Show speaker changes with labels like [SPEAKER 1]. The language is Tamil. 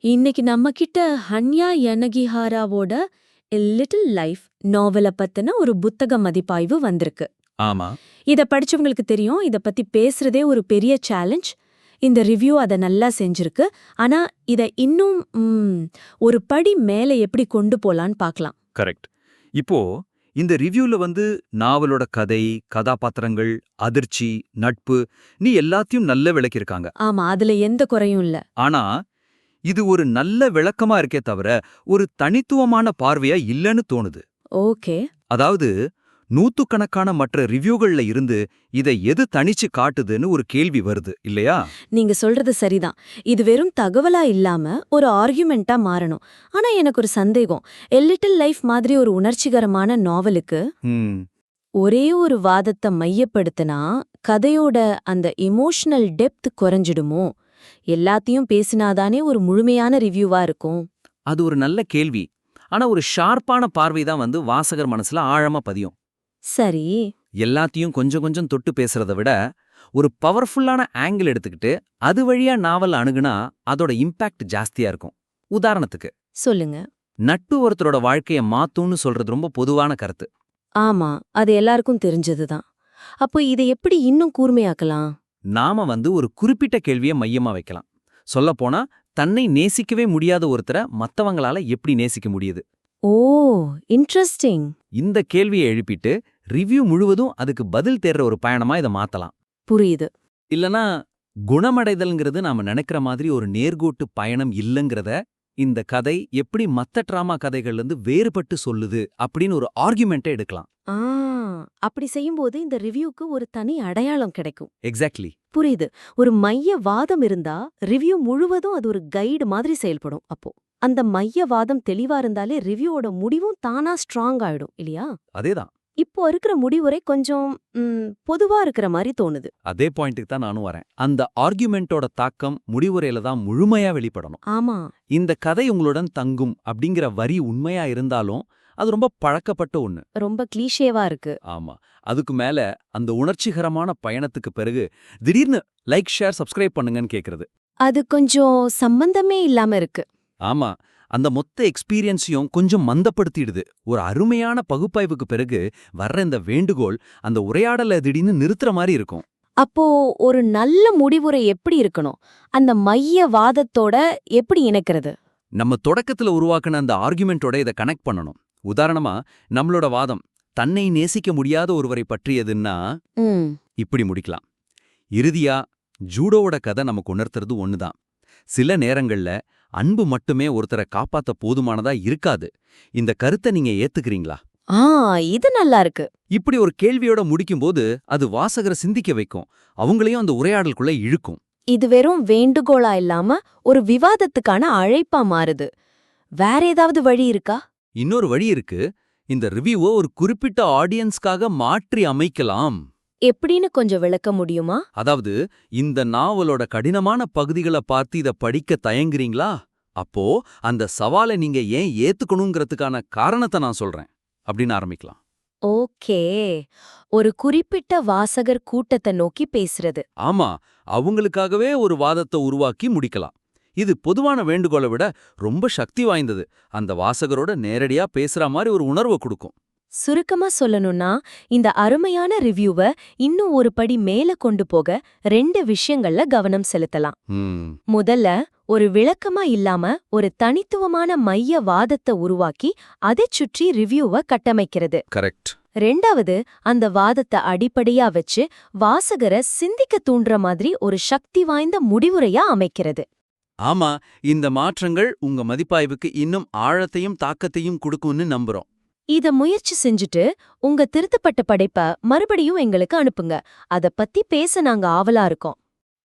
[SPEAKER 1] இன்னைக்கு நம்ம கிட்ட ஹன்யா யனகிஹாராவோட எ லிட்டில் லைஃப் நாவல பத்தின ஒரு புத்தக மதிப்பாய்வு வந்திருக்கு.
[SPEAKER 2] ஆமா.
[SPEAKER 1] இத படிச்சவங்களுக்கு தெரியும், இத பத்தி பேசுறதே ஒரு பெரிய சேலஞ்ச். இந்த ரிவ்யூ அத நல்லா செஞ்சிருக்கு. ஆனா இத இன்னும் ஒரு படி மேல எப்படி கொண்டு போலான்னு பார்க்கலாம்.
[SPEAKER 2] கரெக்ட். இப்போ இந்த ரிவ்யூல நாவலோட கதை, கதாபாத்திரங்கள், அதிர்ச்சி, நட்பு நீ எல்லாத்தையும் நல்ல விளக்கியிருக்காங்க.
[SPEAKER 1] ஆமா, அதுல எந்த குறையும் இல்ல.
[SPEAKER 2] ஆனா இது ஒரு நல்ல விளக்கமா இருக்கே தவிர ஒரு தனித்துவமான பார்வையா இல்லைன்னு தோணுது.
[SPEAKER 1] ஓகே.
[SPEAKER 2] அதாவது நூத்துக்கணக்கான மற்ற ரிவ்யூகள்ல இருந்து இதை எது தனிச்சு காட்டுதுன்னு ஒரு கேள்வி வருது இல்லையா?
[SPEAKER 1] நீங்க சொல்றது சரிதான். இது வெறும் தகவலா இல்லாம ஒரு ஆர்குமெண்டா மாறணும். ஆனா எனக்கு ஒரு சந்தேகம். எ லிட்டில் லைஃப் மாதிரி ஒரு உணர்ச்சிகரமான நாவலுக்கு ஒரே ஒரு வாதத்தை மையப்படுத்தினா கதையோட அந்த எமோஷனல் டெப்த் குறைஞ்சிடுமோ? எல்லாத்தையும் பேசினாதானே ஒரு முழுமையான ரிவ்யூவா இருக்கும்.
[SPEAKER 2] அது ஒரு நல்ல கேள்வி. ஆனா ஒரு ஷார்ப்பான பார்வை தான் வாசகர் மனசுல ஆழமா பதியும்.
[SPEAKER 1] சரி.
[SPEAKER 2] எல்லாத்தையும் கொஞ்சம் கொஞ்சம் தொட்டு பேசுறத விட ஒரு பவர்ஃபுல்லான ஆங்கிள் எடுத்துக்கிட்டு அது வழியா நாவல் அணுகுனா அதோட இம்பாக்ட் ஜாஸ்தியா இருக்கும். உதாரணத்துக்கு
[SPEAKER 1] சொல்லுங்க.
[SPEAKER 2] நட்பு ஒருத்தரோட வாழ்க்கைய மாத்தும்னு சொல்றது ரொம்ப பொதுவான கருத்து.
[SPEAKER 1] ஆமா, அது எல்லாருக்கும் தெரிஞ்சதுதான். அப்போ இதை எப்படி இன்னும் கூர்மையாக்கலாம்?
[SPEAKER 2] நாம ஒரு குறிப்பிட்ட கேள்வியை மையமா வைக்கலாம். சொல்லப்போனா தன்னை நேசிக்கவே முடியாத ஒருத்தரை மத்தவங்களால எப்படி நேசிக்க முடியுது?
[SPEAKER 1] ஓ, இன்ட்ரெஸ்டிங்.
[SPEAKER 2] இந்த கேள்வியை எழுப்பிட்டு ரிவ்யூ முழுவதும் அதுக்கு பதில் தேடுற ஒரு பயணமா இதை மாத்தலாம்.
[SPEAKER 1] புரியுது.
[SPEAKER 2] இல்லனா குணமடைதல்ங்கிறது நாம நினைக்கிற மாதிரி ஒரு நேர்கோட்டு பயணம் இல்லைங்கிறத இந்த கதை எப்படி மத்த டிராமா கதைகள்ல வேறுபட்டு சொல்லுது அப்படின்னு ஒரு ஆர்குமெண்ட்டை எடுக்கலாம்.
[SPEAKER 1] ஆ, அப்படி செய்யும்போது இந்த ரிவ்யூக்கு ஒரு தனி அடையாளம் கிடைக்கும்.
[SPEAKER 2] எக்ஸாக்ட்லி.
[SPEAKER 1] புரியுது. ஒரு மைய வாதம் இருந்தா ரிவ்யூ முழுவதும் அது ஒரு கைடு மாதிரி செயல்படும். அப்போ அந்த மைய வாதம் தெளிவா இருந்தாலே ரிவ்யூவோட முடிவும் தானா ஸ்ட்ராங் ஆயிடும் இல்லையா?
[SPEAKER 2] அதேதான்.
[SPEAKER 1] இப்போ இருக்கிற முடிவுரை கொஞ்சம் பொதுவா இருக்கிற மாதிரி தோணுது.
[SPEAKER 2] அதே பாயிண்ட்டுக்கு தான் நானும் வரேன். அந்த ஆர்குமெண்டோட தாக்கம் முடிவுரையில தான் முழுமையா வெளிப்படணும்.
[SPEAKER 1] ஆமா.
[SPEAKER 2] இந்த கதை உங்களுடன் தங்கும் அப்படிங்கிற வரி உண்மையா இருந்தாலும் அது ரொம்ப பழக்கப்பட்ட ஒண்ணு.
[SPEAKER 1] ரொம்ப கிளீஷேவா இருக்கு.
[SPEAKER 2] ஆமா. அதுக்கு மேல அந்த உணர்ச்சிகரமான பயணத்துக்கு பிறகு திடீர்னு லைக், ஷேர், சப்ஸ்கிரைப் பண்ணுங்கன்னு கேக்குறது.
[SPEAKER 1] அது கொஞ்சம் சம்பந்தமே இல்லாம இருக்கு.
[SPEAKER 2] ஆமா. அந்த மொத்த எக்ஸ்பீரியன்ஸையும் கொஞ்சம் மந்தப்படுத்திடுது. ஒரு அருமையான பகுப்பாய்வுக்கு பிறகு வர்ற இந்த வேண்டுகோள் அந்த உரையாடலை திடீர்னு நிறுத்துற மாதிரி இருக்கும்.
[SPEAKER 1] அப்போ ஒரு நல்ல முடிவுரை எப்படி இருக்கணும்? அந்த மைய வாதத்தோட எப்படி இணைக்கிறது?
[SPEAKER 2] நம்ம தொடக்கத்துல உருவாக்குன அந்த ஆர்குமெண்டோட இதை கனெக்ட் பண்ணணும். உதாரணமா நம்மளோட வாதம் தன்னை நேசிக்க முடியாத ஒருவரை பற்றியதுன்னா இப்படி முடிக்கலாம். இறுதியா ஜூடோவோட கதை நமக்கு உணர்த்துறது ஒண்ணுதான். சில நேரங்கள்ல அன்பு மட்டுமே ஒருத்தரை காப்பாத்த போதுமானதா இருக்காது. இந்த கருத்தை நீங்க ஏத்துக்கிறீங்களா?
[SPEAKER 1] இது நல்லா இருக்கு.
[SPEAKER 2] இப்படி ஒரு கேள்வியோட முடிக்கும்போது அது வாசகரை சிந்திக்க வைக்கும். அவங்களையும் அந்த உரையாடலுக்குள்ள இழுக்கும்.
[SPEAKER 1] இது வெறும் வேண்டுகோளா இல்லாம ஒரு விவாதத்துக்கான அழைப்பா மாறுது. வேற ஏதாவது வழி இருக்கா?
[SPEAKER 2] இன்னொரு வழி இருக்கு. இந்த ரிவ்யூவை ஒரு குறிப்பிட்ட ஆடியன்ஸ்க்காக மாற்றி அமைக்கலாம்.
[SPEAKER 1] எப்படின்னு கொஞ்சம் விளக்க முடியுமா?
[SPEAKER 2] அதாவது இந்த நாவலோட கடினமான பகுதிகளை பார்த்து இத படிக்க தயங்குறீங்களா? அப்போ அந்த சவாலை நீங்க ஏன் ஏத்துக்கணுங்கிறதுக்கான காரணத்தை நான் சொல்றேன் அப்படின்னு ஆரம்பிக்கலாம்.
[SPEAKER 1] ஓகே, ஒரு குறிப்பிட்ட வாசகர் கூட்டத்தை நோக்கி பேசுறது.
[SPEAKER 2] ஆமா, அவங்களுக்காகவே ஒரு வாதத்தை உருவாக்கி முடிக்கலாம். இது பொதுவான வேண்டுகோளை விட ரொம்ப சக்தி வாய்ந்தது. அந்த வாசகரோட நேரடியா பேசுற மாதிரி ஒரு உணர்வை கொடுக்கும்.
[SPEAKER 1] சுருக்கமா சொல்லணும்னா, இந்த அருமையான ரிவ்யூவை இன்னும் ஒரு படி மேல கொண்டு போக 2 விஷயங்கள்ல கவனம் செலுத்தலாம். முதல்ல, ஒரு விளக்கமா இல்லாம ஒரு தனித்துவமான மைய வாதத்தை உருவாக்கி அதைச் சுற்றி ரிவ்யூவை கட்டமைக்கிறது.
[SPEAKER 2] கரெக்ட்.
[SPEAKER 1] 2வது, அந்த வாதத்தை அடிப்படையா வச்சு வாசகரை சிந்திக்க தூண்டுற மாதிரி ஒரு சக்தி வாய்ந்த முடிவுரையா அமைக்கிறது.
[SPEAKER 2] ஆமா, இந்த மாற்றங்கள் உங்க மதிப்பாய்வுக்கு இன்னும் ஆழத்தையும் தாக்கத்தையும் கொடுக்கும்னு நம்புறோம்.
[SPEAKER 1] இத முயற்சி செஞ்சுட்டு உங்க திருத்தப்பட்ட படைப்ப மறுபடியும் எங்களுக்கு அனுப்புங்க. அத பத்தி பேச நாங்க ஆவலா இருக்கோம்.